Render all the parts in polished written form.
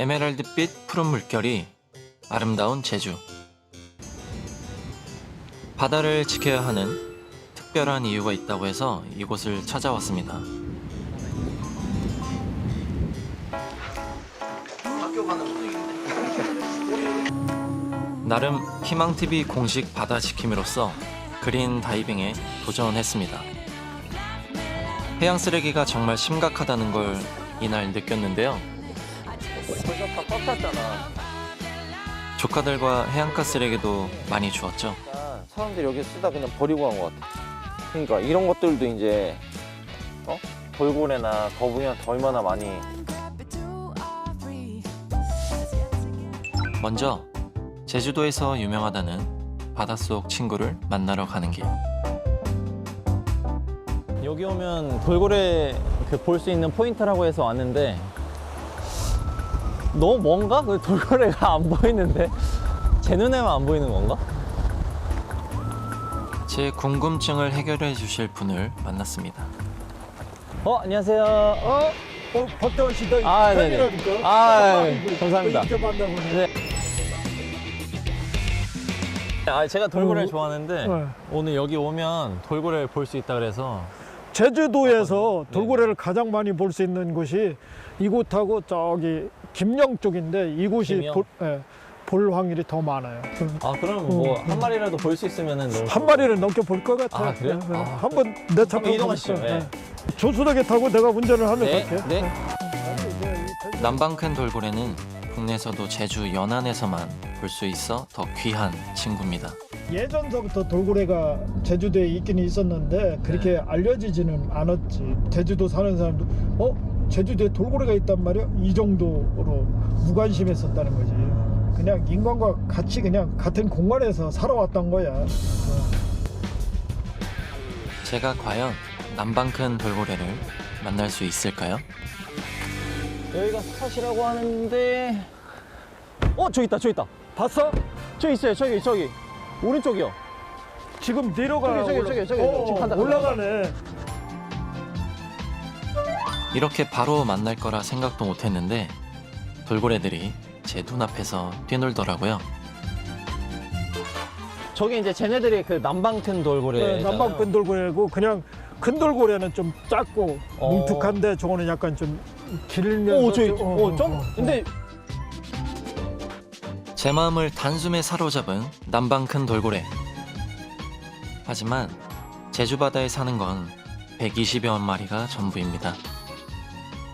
에메랄드빛 푸른 물결이 아름다운 제주. 바다를 지켜야 하는 특별한 이유가 있다고 해서 이곳을 찾아왔습니다. 학교 가는 분위기인데. 나름 희망TV 공식 바다 지킴이로서 그린 다이빙에 도전했습니다. 해양 쓰레기가 정말 심각하다는 걸 이날 느꼈는데요. 벌써 다 꽉 찼잖아. 조카들과 해안가 쓰레기도 많이 주웠죠. 사람들이 여기 쓰다 그냥 버리고 간 것 같아. 그러니까 이런 것들도 이제 돌고래나 거북이한테 얼마나 많이. 먼저 제주도에서 유명하다는 바닷속 친구를 만나러 가는 길. 여기 오면 돌고래 볼 수 있는 포인트라고 해서 왔는데 너무 먼가? 돌고래가 안 보이는데 제 눈에만 안 보이는 건가? 제 궁금증을 해결해 주실 분을 만났습니다. 안녕하세요. 박대원 씨도 네네. 감사합니다. 이렇게 만나보네. 네. 제가 돌고래를 좋아하는데 네. 오늘 여기 오면 돌고래를 볼 수 있다 그래서. 제주도에서 네. 돌고래를 가장 많이 볼 수 있는 곳이 이곳하고 저기 김영 쪽인데 이곳이 김영? 볼 확률이 더 많아요. 그럼 뭐 한 마리라도 볼 수 있으면은 너무 한 마리를 넘겨 볼 것 같아요. 아, 그래요? 한번 내 차 한번 이동하시죠. 네. 조수석에 타고 내가 운전을 하면 네. 갈게요. 네. 남방 큰 돌고래는 국내에서도 제주 연안에서만 볼 수 있어 더 귀한 친구입니다. 예전서부터 돌고래가 제주도에 있긴 있었는데 그렇게 알려지지는 않았지. 제주도 사는 사람도 제주도에 돌고래가 있단 말이야? 이 정도로 무관심했었다는 거지. 그냥 인간과 같이 그냥 같은 공간에서 살아왔던 거야. 제가 과연 남방 큰 돌고래를 만날 수 있을까요? 여기가 스팟이라고 하는데 저기 있다. 봤어? 저기 있어요. 저기 오른쪽이요. 지금 내려가. 저기. 지금 간다. 올라가네. 이렇게 바로 만날 거라 생각도 못했는데 돌고래들이 제 눈앞에서 뛰놀더라고요. 저기 이제 쟤네들이 그 남방 큰 돌고래. 네, 남방 큰 돌고래고 그냥 큰 돌고래는 좀 작고 뭉툭한데 저거는 약간 좀 길면서 근데 제 마음을 단숨에 사로잡은 남방 큰 돌고래. 하지만 제주 바다에 사는 건 120여 마리가 전부입니다.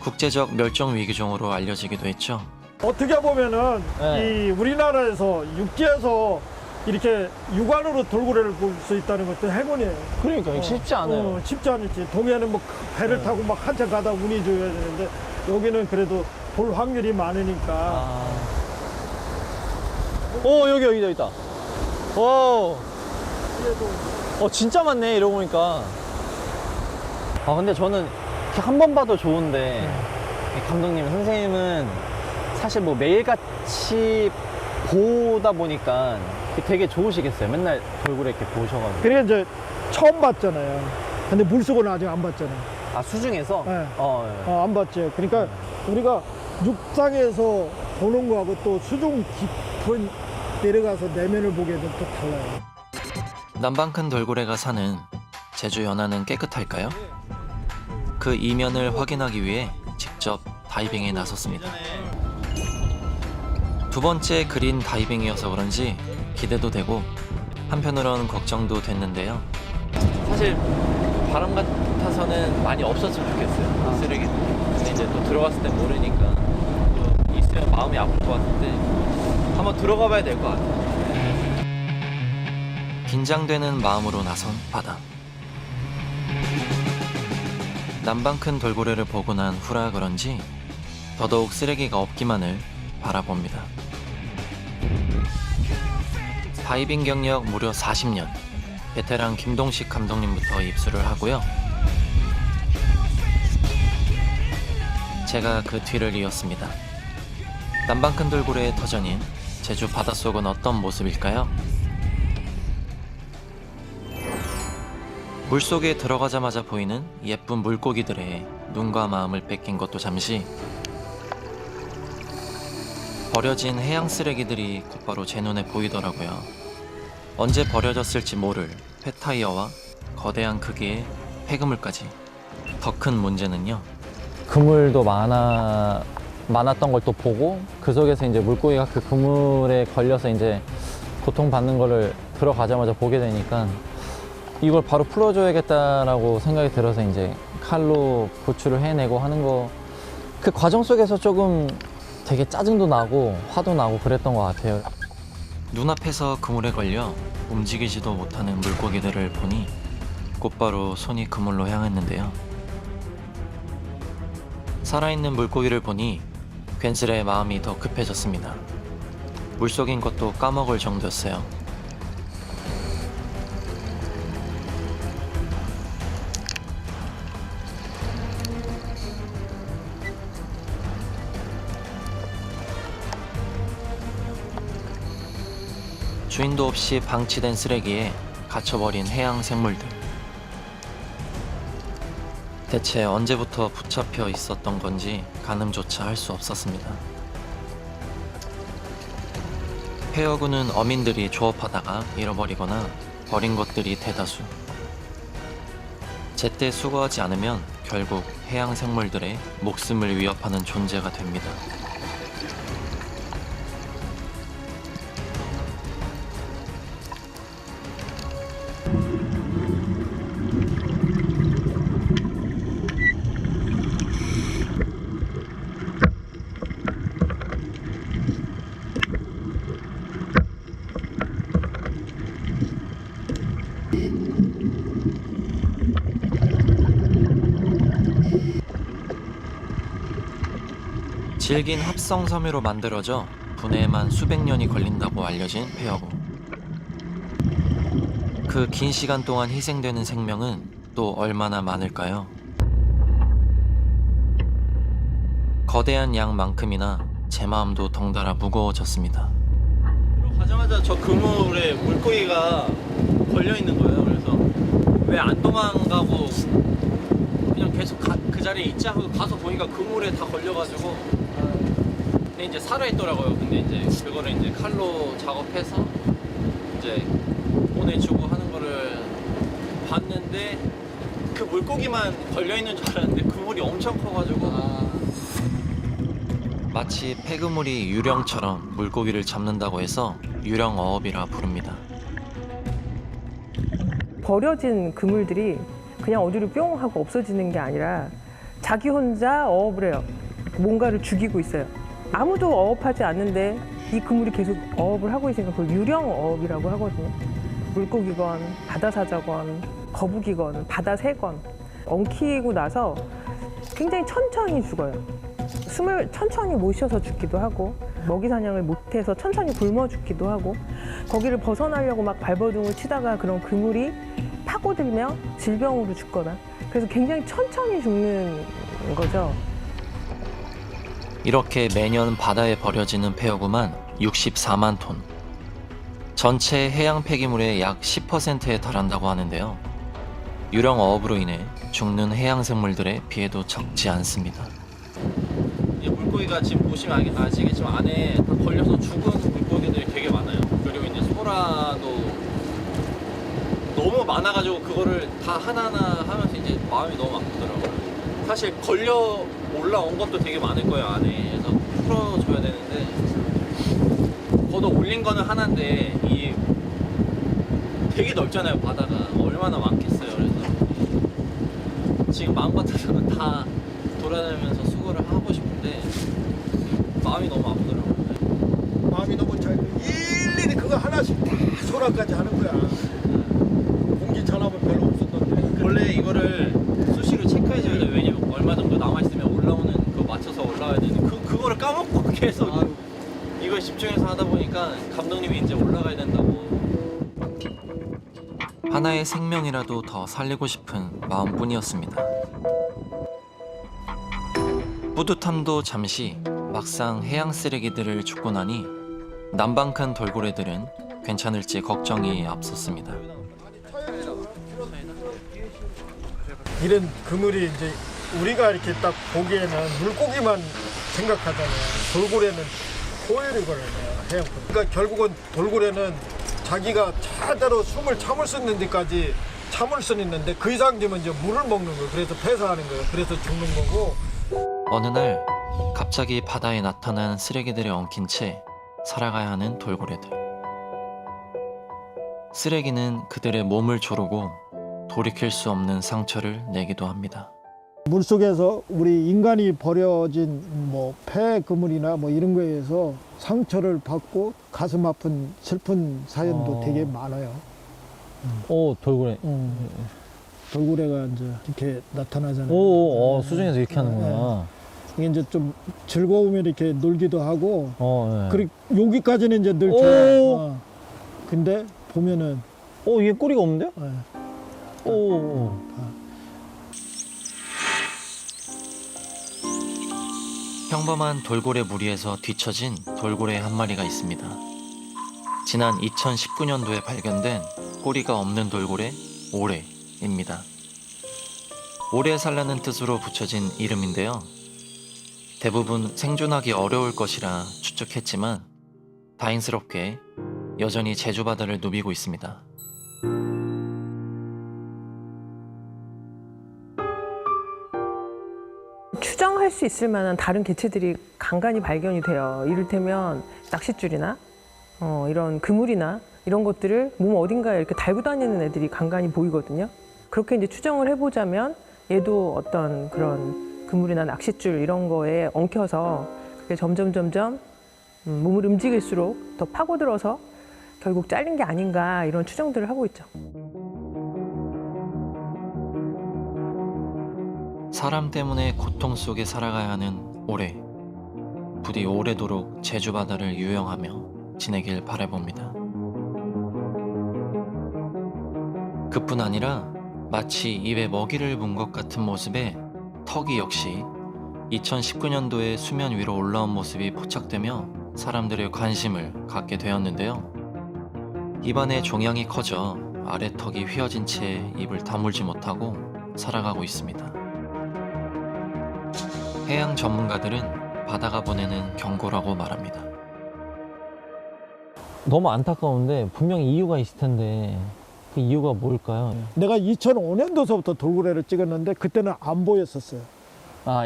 국제적 멸종 위기종으로 알려지기도 했죠. 어떻게 보면은 네. 이 우리나라에서 육지에서 이렇게 육안으로 돌고래를 볼 수 있다는 것도 행운이에요. 그러니까 이게 쉽지 않아요. 쉽지 않지. 동해는 뭐 배를 타고 막 한참 가다 운이 좋아야 되는데 여기는 그래도 볼 확률이 많으니까. 여기 있다. 진짜 많네 이러고 보니까. 근데 저는 한 번 봐도 좋은데 감독님 선생님은 사실 뭐 매일같이 보다 보니까 되게 좋으시겠어요. 맨날 돌고래 이렇게 보셔가지고. 그러니까 이제 처음 봤잖아요. 근데 물속은 아직 안 봤잖아요. 수중에서? 네. 네. 안 봤죠. 그러니까 우리가 육상에서 보는 거하고 또 수중 깊은 내려가서 내면을 보게 되면 또 달라요. 남방 큰 돌고래가 사는 제주 연안은 깨끗할까요? 그 이면을 확인하기 위해 직접 다이빙에 나섰습니다. 두 번째 그린 다이빙이어서 그런지 기대도 되고 한편으론 걱정도 됐는데요. 사실 바람 같아서는 많이 없었으면 좋겠어요. 쓰레기. 근데 이제 또 들어갔을 땐 모르니까 또 있으면 마음이 아플 것 같은데 한번 들어가 봐야 될 것 같아요. 긴장되는 마음으로 나선 바다. 남방 큰 돌고래를 보고 난 후라 그런지 더더욱 쓰레기가 없기만을 바라봅니다. 다이빙 경력 무려 40년, 베테랑 김동식 감독님부터 입수를 하고요. 제가 그 뒤를 이었습니다. 남방 큰 돌고래의 터전인 제주 바닷속은 어떤 모습일까요? 물속에 들어가자마자 보이는 예쁜 물고기들의 눈과 마음을 뺏긴 것도 잠시, 버려진 해양 쓰레기들이 곧바로 제 눈에 보이더라고요. 언제 버려졌을지 모를 폐타이어와 거대한 크기의 폐그물까지. 더 큰 문제는요. 그물도 많았던 걸 또 보고 그 속에서 이제 물고기가 그 그물에 걸려서 이제 고통받는 거를 들어가자마자 보게 되니까 이걸 바로 풀어줘야겠다라고 생각이 들어서 이제 칼로 구출을 해내고 하는 거, 그 과정 속에서 조금 되게 짜증도 나고 화도 나고 그랬던 것 같아요. 눈앞에서 그물에 걸려 움직이지도 못하는 물고기들을 보니 곧바로 손이 그물로 향했는데요. 살아있는 물고기를 보니 괜스레 마음이 더 급해졌습니다. 물속인 것도 까먹을 정도였어요. 주인도 없이 방치된 쓰레기에 갇혀버린 해양 생물들. 대체 언제부터 붙잡혀 있었던 건지 가늠조차 할 수 없었습니다. 폐어구는 어민들이 조업하다가 잃어버리거나 버린 것들이 대다수. 제때 수거하지 않으면 결국 해양 생물들의 목숨을 위협하는 존재가 됩니다. 질긴 합성 섬유로 만들어져 분해에만 수백 년이 걸린다고 알려진 폐어구. 그 긴 시간 동안 희생되는 생명은 또 얼마나 많을까요? 거대한 양만큼이나 제 마음도 덩달아 무거워졌습니다. 가자마자 저 그물에 물고기가 걸려 있는 거예요. 그래서 왜 안 도망가고 그냥 계속 그 자리에 있자 하고 가서 보니까 그물에 다 걸려가지고, 근데 이제 살아있더라고요. 근데 이제 그거를 이제 칼로 작업해서 이제 보내주고 하는 거를 봤는데 그 물고기만 걸려 있는 줄 알았는데 그물이 엄청 커가지고. 마치 폐그물이 유령처럼 물고기를 잡는다고 해서 유령어업이라 부릅니다. 버려진 그물들이 그냥 어디로 뿅 하고 없어지는 게 아니라 자기 혼자 어업을 해요. 뭔가를 죽이고 있어요. 아무도 어업하지 않는데 이 그물이 계속 어업을 하고 있으니까 그걸 유령어업이라고 하거든요. 물고기건 바다사자건 거북이건 바다새건 엉키고 나서 굉장히 천천히 죽어요. 숨을 천천히 못 쉬어서 죽기도 하고 먹이 사냥을 못해서 천천히 굶어 죽기도 하고, 거기를 벗어나려고 막 발버둥을 치다가 그런 그물이 파고들며 질병으로 죽거나, 그래서 굉장히 천천히 죽는 거죠. 이렇게 매년 바다에 버려지는 폐어구만 64만 톤. 전체 해양 폐기물의 약 10%에 달한다고 하는데요. 유령어업으로 인해 죽는 해양 생물들의 피해도 적지 않습니다. 이 물고기가 지금 보시면 아시겠지만 안에 다 걸려서 죽은 물고기들이 되게 많아요. 그리고 이제 소라도 너무 많아가지고 그거를 다 하나하나 하면서 이제 마음이 너무 아프더라고요. 사실 걸려 올라온 것도 되게 많을 거예요, 안에. 그래서 풀어줘야 되는데 걷어 올린 거는 하나인데 이 되게 넓잖아요, 바다가. 얼마나 많겠어요. 그래서 지금 마음 같아서는 다 돌아다니면서 수거를 하고 싶은데 마음이 너무 아프더라고요. 마음이 너무 잘 일일이 그거 하나씩 다 소라까지 하는 거야. 공기 전압은 별로 없었던데. 원래 이거를 수시로 체크해줘야 돼요. 왜냐면 얼마 정도 남아있으면 올라오는 그거 맞춰서 올라와야 되는데 그거를 까먹고 계속 이거에 집중해서 하다 보니까 감독님이 이제 올라가야 된다고. 하나의 생명이라도 더 살리고 싶은 마음뿐이었습니다. 뿌듯함도 잠시, 막상 해양 쓰레기들을 줍고 나니 난방칸 돌고래들은 괜찮을지 걱정이 앞섰습니다. 이런 그물이 이제 우리가 이렇게 딱 보기에는 물고기만 생각하잖아요. 돌고래는 포획이거든요. 해양권. 그러니까 결국은 돌고래는 자기가 제대로 숨을 참을 수 있는 데까지 참을 수 있는데 그 이상 되면 이제 물을 먹는 거예요. 그래서 폐사하는 거예요. 그래서 죽는 거고. 어느 날 갑자기 바다에 나타난 쓰레기들에 엉킨 채 살아가야 하는 돌고래들. 쓰레기는 그들의 몸을 조르고 돌이킬 수 없는 상처를 내기도 합니다. 물속에서 우리 인간이 버려진 뭐 폐 그물이나 뭐 이런 거에 의해서 상처를 받고 가슴 아픈 슬픈 사연도 되게 많아요. 돌고래. 돌고래가 이제 이렇게 나타나잖아요. 수중에서 이렇게 하는구나. 이게 이제 좀 즐거우면 이렇게 놀기도 하고, 네. 그리고 여기까지는 이제 늘 좋아요. 근데 보면은 이게 꼬리가 없는데요? 예. 평범한 돌고래 무리에서 뒤처진 돌고래 한 마리가 있습니다. 지난 2019년도에 발견된 꼬리가 없는 돌고래 오래입니다. 오래 살라는 뜻으로 붙여진 이름인데요. 대부분 생존하기 어려울 것이라 추측했지만 다행스럽게 여전히 제주 바다를 누비고 있습니다. 추정할 수 있을 만한 다른 개체들이 간간히 발견이 돼요. 이를테면 낚싯줄이나 이런 그물이나 이런 것들을 몸 어딘가에 이렇게 달고 다니는 애들이 간간히 보이거든요. 그렇게 이제 추정을 해보자면 얘도 어떤 그런 그물이나 낚싯줄 이런 거에 엉켜서 그게 점점 몸을 움직일수록 더 파고들어서 결국 잘린 게 아닌가 이런 추정들을 하고 있죠. 사람 때문에 고통 속에 살아가야 하는 오래. 부디 오래도록 제주 바다를 유영하며 지내길 바라봅니다. 그뿐 아니라 마치 입에 먹이를 문 것 같은 모습의 턱이 역시 2019년도에 수면 위로 올라온 모습이 포착되며 사람들의 관심을 갖게 되었는데요. 입안의 종양이 커져 아래 턱이 휘어진 채 입을 다물지 못하고 살아가고 있습니다. 해양 전문가들은 바다가 보내는 경고라고 말합니다. 너무 안타까운데 분명히 이유가 있을 텐데 그 이유가 뭘까요? 내가 2005년도서부터 돌고래를 찍었는데 그때는 안 보였었어요.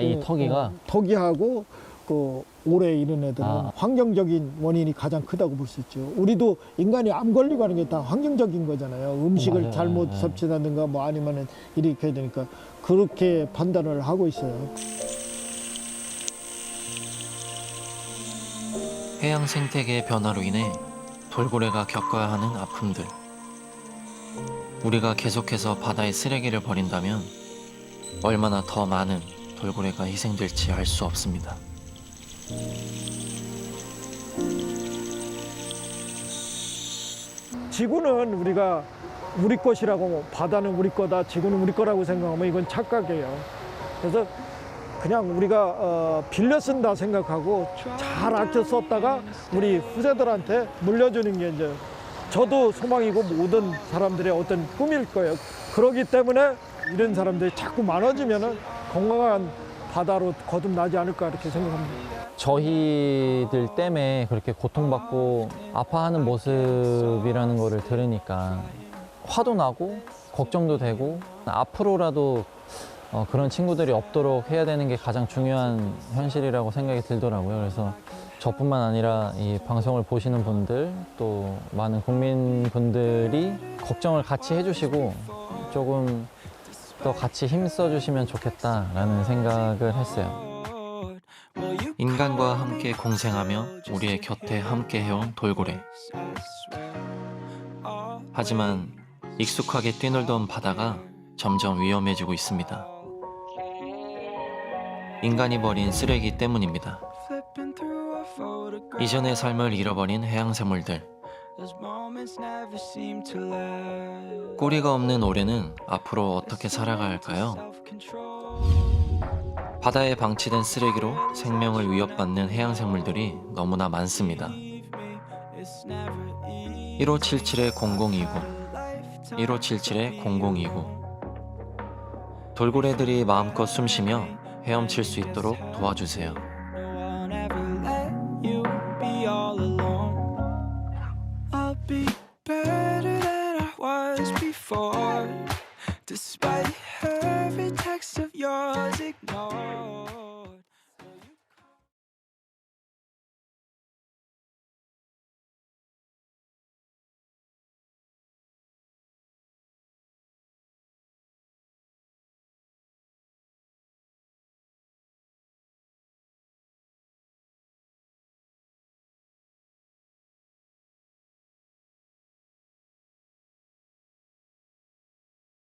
이 턱이가? 턱이하고 그 오래 이런 애들은 환경적인 원인이 가장 크다고 볼 수 있죠. 우리도 인간이 암 걸리고 하는 게 다 환경적인 거잖아요. 음식을 맞아요. 잘못 섭취하든가 뭐 아니면은 이렇게 해야 되니까 그렇게 판단을 하고 있어요. 해양 생태계의 변화로 인해 돌고래가 겪어야 하는 아픔들. 우리가 계속해서 바다에 쓰레기를 버린다면 얼마나 더 많은 돌고래가 희생될지 알 수 없습니다. 지구는 우리가 우리 것이라고, 바다는 우리 거다, 지구는 우리 거라고 생각하면 이건 착각이에요. 그래서 그냥 우리가 빌려 쓴다 생각하고 잘 아껴 썼다가 우리 후세들한테 물려주는 게 이제 저도 소망이고 모든 사람들의 어떤 꿈일 거예요. 그렇기 때문에 이런 사람들이 자꾸 많아지면은 건강한 바다로 거듭나지 않을까 이렇게 생각합니다. 저희들 때문에 그렇게 고통받고 아파하는 모습이라는 거를 들으니까 화도 나고 걱정도 되고 앞으로라도 그런 친구들이 없도록 해야 되는 게 가장 중요한 현실이라고 생각이 들더라고요. 그래서 저뿐만 아니라 이 방송을 보시는 분들 또 많은 국민분들이 걱정을 같이 해주시고 조금 더 같이 힘써 주시면 좋겠다라는 생각을 했어요. 인간과 함께 공생하며 우리의 곁에 함께 해온 돌고래. 하지만 익숙하게 뛰놀던 바다가 점점 위험해지고 있습니다. 인간이 버린 쓰레기 때문입니다. 이전의 삶을 잃어버린 해양생물들. 꼬리가 없는 오래는 앞으로 어떻게 살아가야 할까요? 바다에 방치된 쓰레기로 생명을 위협받는 해양생물들이 너무나 많습니다. 1577-0029 1577-0029 돌고래들이 마음껏 숨쉬며 헤엄칠 수 있도록 도와주세요. for. Despite every text of yours ignored.